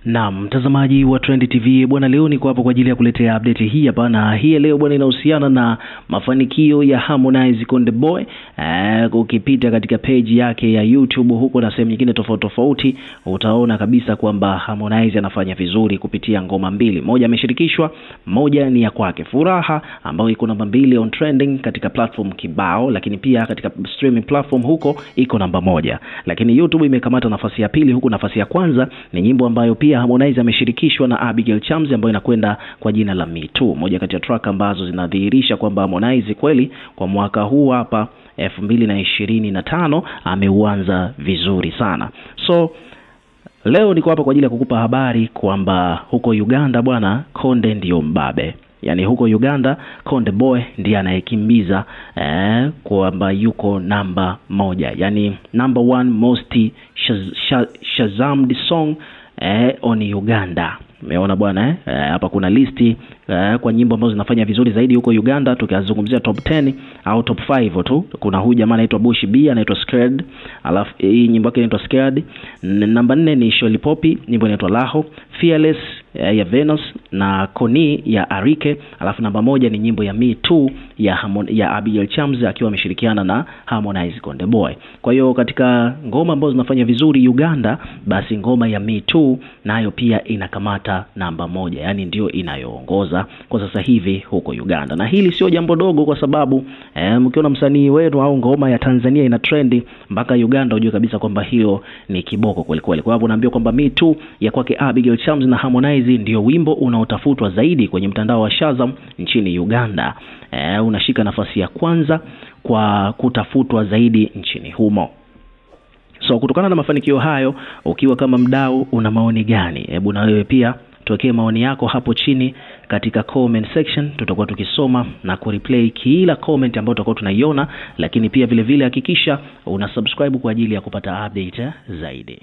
Naam, mtazamaji wa Trend TV bwana, leo niko hapo kwa ajili ya kuletea update hii hapa, na hii leo bwana inahusiana na mafanikio ya Harmonize Konde Boy. Ukipita katika page yake ya YouTube huko na sehemu nyingine tofauti utaona kabisa kwamba Harmonize anafanya vizuri kupitia ngoma mbili. Moja ameshirikishwa, moja ni ya kwake Furaha ambayo iko namba 2 on trending katika platform kibao, lakini pia katika streaming platform huko iko namba 1. Lakini YouTube imekamata nafasi ya pili, huku nafasi ya kwanza ni nyimbo ambayo pia Harmonize ameshirikishwa na Abigail Chams ambayo inakwenda kwa jina la Me Too, moja kati ya track ambazo zinadhihirisha kwamba Harmonize kweli kwa mwaka huu hapa 2025 ameuanza vizuri sana. So leo niko hapa kwa ajili ya kukupa habari kwamba huko Uganda bwana, Konde ndio mbabe. Yani huko Uganda Konde Boy ndiye anayekimbiza kwamba yuko namba 1, yani number 1 most Shazammed song on Uganda. Umeona bwana hapa kuna listi kwa nyimbo ambazo zinafanya vizuri zaidi huko Uganda. Tukizungumzia top 10 au top 5 tu, kuna huyu jamaa anaitwa Bush B, anaitwa Scared, alafu hii nyimbo yake inaitwa Scared. Namba 4 ni Sholi Poppy, nyimbo inaitwa Laho. Fearless ya Venus na Koni ya Arike. Alafu namba 1 ni nyimbo ya Me Too ya Abigail Chams akiwa ameshirikiana na Harmonize Konde Boy. Kwa hiyo katika ngoma ambazo zinafanya vizuri Uganda, basi ngoma ya Me Too nayo pia inakamata namba 1, yani ndio inayoongoza kwa sasa hivi huko Uganda. Na hili sio jambo dogo, kwa sababu mkiona msanii wenu au ngoma ya Tanzania ina trendi mpaka Uganda, unajua kabisa kwamba hiyo ni kiboko kweli kweli. Kwa sababu naambia kwamba Me Too ya kwake Abigail Chams na Harmonize ndio wimbo unaotafutwa zaidi kwenye mtandao wa Shazam nchini Uganda. Unashika nafasi ya kwanza kwa kutafutwa zaidi nchini humo. So kutokana na mafanikio hayo, ukiwa kama mdau una maoni gani? Hebu na wewe pia tuwekee maoni yako hapo chini katika comment section. Tutakuwa tukisoma na kureplay kila comment ambayo tutakuwa tunaiona, lakini pia vile vile hakikisha una subscribe kwa ajili ya kupata update zaidi.